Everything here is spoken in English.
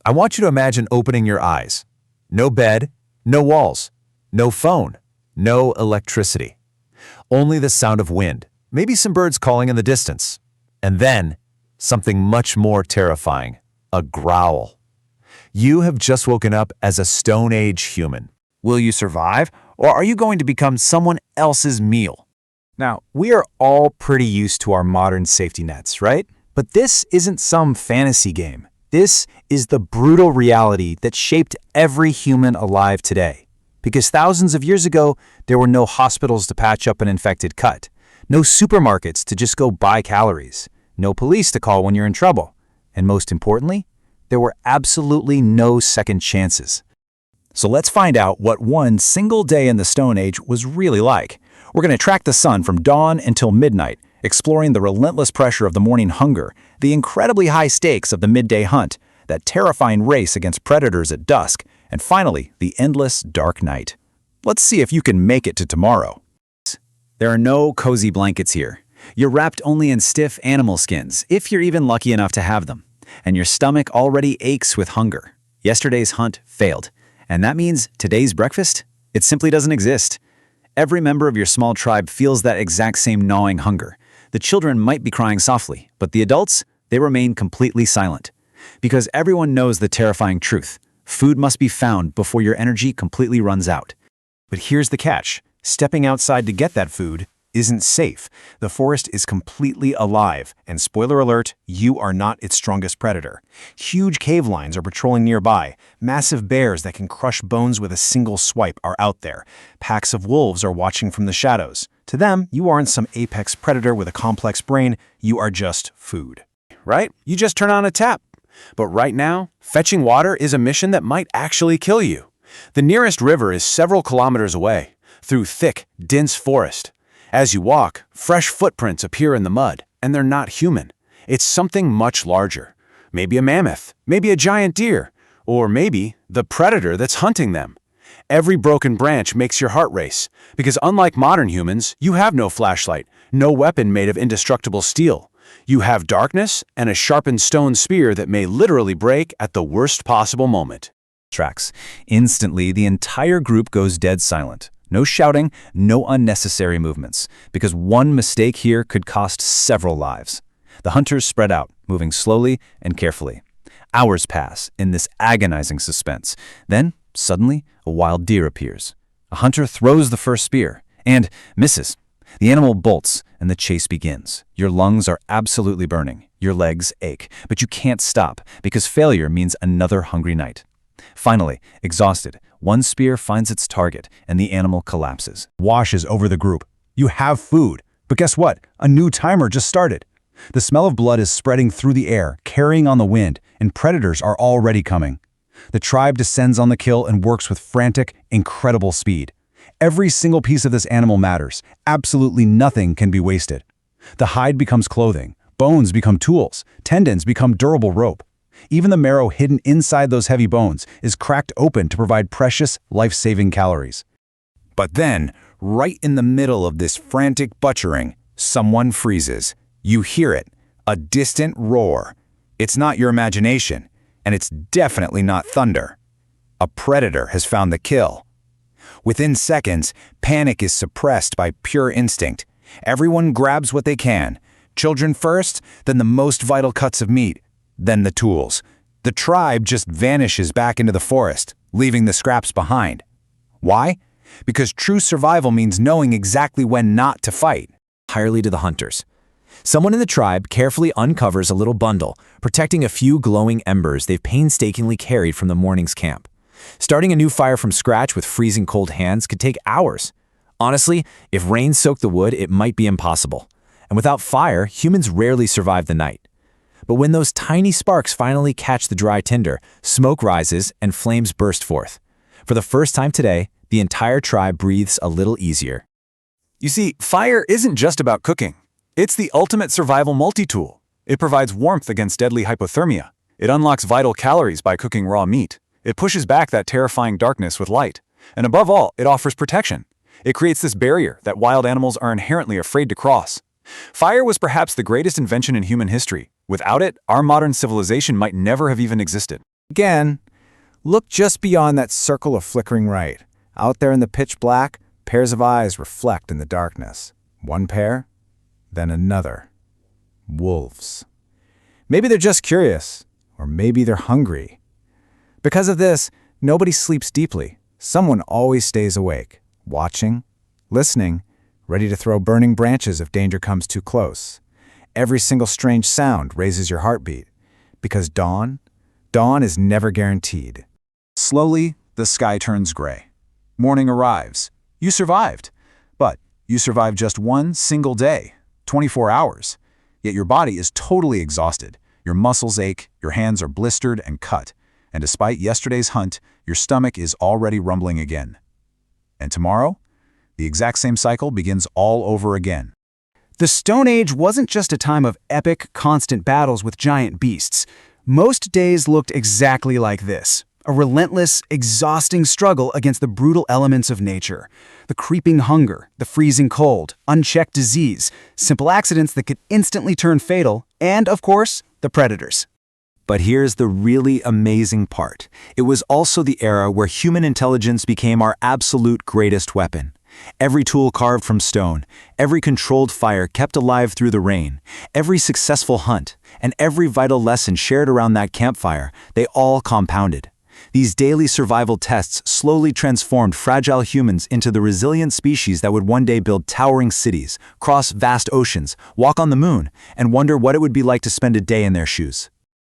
I want you to imagine opening your eyes. No bed, no walls, no phone, no electricity. Only the sound of wind, maybe some birds calling in the distance. And then, something much more terrifying, a growl. You have just woken up as a Stone Age human. Will you survive, or are you going to become someone else's meal? Now, we are all pretty used to our modern safety nets, right? But this isn't some fantasy game. This is the brutal reality that shaped every human alive today. Because thousands of years ago, there were no hospitals to patch up an infected cut, no supermarkets to just go buy calories, no police to call when you're in trouble, and most importantly, there were absolutely no second chances. So let's find out what one single day in the Stone Age was really like. We're going to track the sun from dawn until midnight, exploring the relentless pressure of the morning hunger, the incredibly high stakes of the midday hunt, that terrifying race against predators at dusk, and finally, the endless dark night. Let's see if you can make it to tomorrow. There are no cozy blankets here. You're wrapped only in stiff animal skins, if you're even lucky enough to have them. And your stomach already aches with hunger. Yesterday's hunt failed. And that means today's breakfast? It simply doesn't exist. Every member of your small tribe feels that exact same gnawing hunger. The children might be crying softly, but the adults, they remain completely silent. Because everyone knows the terrifying truth. Food must be found before your energy completely runs out. But here's the catch. Stepping outside to get that food isn't safe. The forest is completely alive, and spoiler alert, you are not its strongest predator. Huge cave lions are patrolling nearby. Massive bears that can crush bones with a single swipe are out there. Packs of wolves are watching from the shadows. To them, you aren't some apex predator with a complex brain, you are just food. Right? You just turn on a tap. But right now, fetching water is a mission that might actually kill you. The nearest river is several kilometers away, through thick, dense forest. As you walk, fresh footprints appear in the mud, and they're not human. It's something much larger. Maybe a mammoth, maybe a giant deer, or maybe the predator that's hunting them. Every broken branch makes your heart race, because unlike modern humans, you have no flashlight, no weapon made of indestructible steel. You have darkness and a sharpened stone spear that may literally break at the worst possible moment. Tracks. Instantly, the entire group goes dead silent. No shouting, no unnecessary movements, because one mistake here could cost several lives. The hunters spread out, moving slowly and carefully. Hours pass in this agonizing suspense. Then, suddenly, a wild deer appears. A hunter throws the first spear and misses. The animal bolts, and the chase begins. Your lungs are absolutely burning. Your legs ache, but you can't stop, because failure means another hungry night. Finally, exhausted, one spear finds its target, and the animal collapses. Washes over the group. You have food. But guess what? A new timer just started. The smell of blood is spreading through the air, carrying on the wind, and predators are already coming. The tribe descends on the kill and works with frantic, incredible speed. Every single piece of this animal matters. Absolutely nothing can be wasted. The hide becomes clothing. Bones become tools. Tendons become durable rope. Even the marrow hidden inside those heavy bones is cracked open to provide precious, life-saving calories. But then, right in the middle of this frantic butchering, someone freezes. You hear it, a distant roar. It's not your imagination, and it's definitely not thunder. A predator has found the kill. Within seconds, panic is suppressed by pure instinct. Everyone grabs what they can. Children first, then the most vital cuts of meat, then the tools. The tribe just vanishes back into the forest, leaving the scraps behind. Why? Because true survival means knowing exactly when not to fight. Entirely to the hunters. Someone in the tribe carefully uncovers a little bundle, protecting a few glowing embers they've painstakingly carried from the morning's camp. Starting a new fire from scratch with freezing cold hands could take hours. Honestly, if rain soaked the wood, it might be impossible. And without fire, humans rarely survive the night. But when those tiny sparks finally catch the dry tinder, smoke rises and flames burst forth. For the first time today, the entire tribe breathes a little easier. You see, fire isn't just about cooking. It's the ultimate survival multi-tool. It provides warmth against deadly hypothermia. It unlocks vital calories by cooking raw meat. It pushes back that terrifying darkness with light. And above all, it offers protection. It creates this barrier that wild animals are inherently afraid to cross. Fire was perhaps the greatest invention in human history. Without it, our modern civilization might never have even existed. Again, look just beyond that circle of flickering light. Out there in the pitch black, pairs of eyes reflect in the darkness. One pair, then another. Wolves. Maybe they're just curious, or maybe they're hungry. Because of this, nobody sleeps deeply. Someone always stays awake, watching, listening, ready to throw burning branches if danger comes too close. Every single strange sound raises your heartbeat, because dawn is never guaranteed. Slowly, the sky turns gray. Morning arrives. You survived. But you survived just one single day, 24 hours. Yet your body is totally exhausted. Your muscles ache, your hands are blistered and cut. And despite yesterday's hunt, your stomach is already rumbling again. And tomorrow, the exact same cycle begins all over again. The Stone Age wasn't just a time of epic, constant battles with giant beasts. Most days looked exactly like this. A relentless, exhausting struggle against the brutal elements of nature. The creeping hunger, the freezing cold, unchecked disease, simple accidents that could instantly turn fatal, and, of course, the predators. But here's the really amazing part. It was also the era where human intelligence became our absolute greatest weapon. Every tool carved from stone, every controlled fire kept alive through the rain, every successful hunt, and every vital lesson shared around that campfire, they all compounded. These daily survival tests slowly transformed fragile humans into the resilient species that would one day build towering cities, cross vast oceans, walk on the moon, and wonder what it would be like to spend a day in their shoes.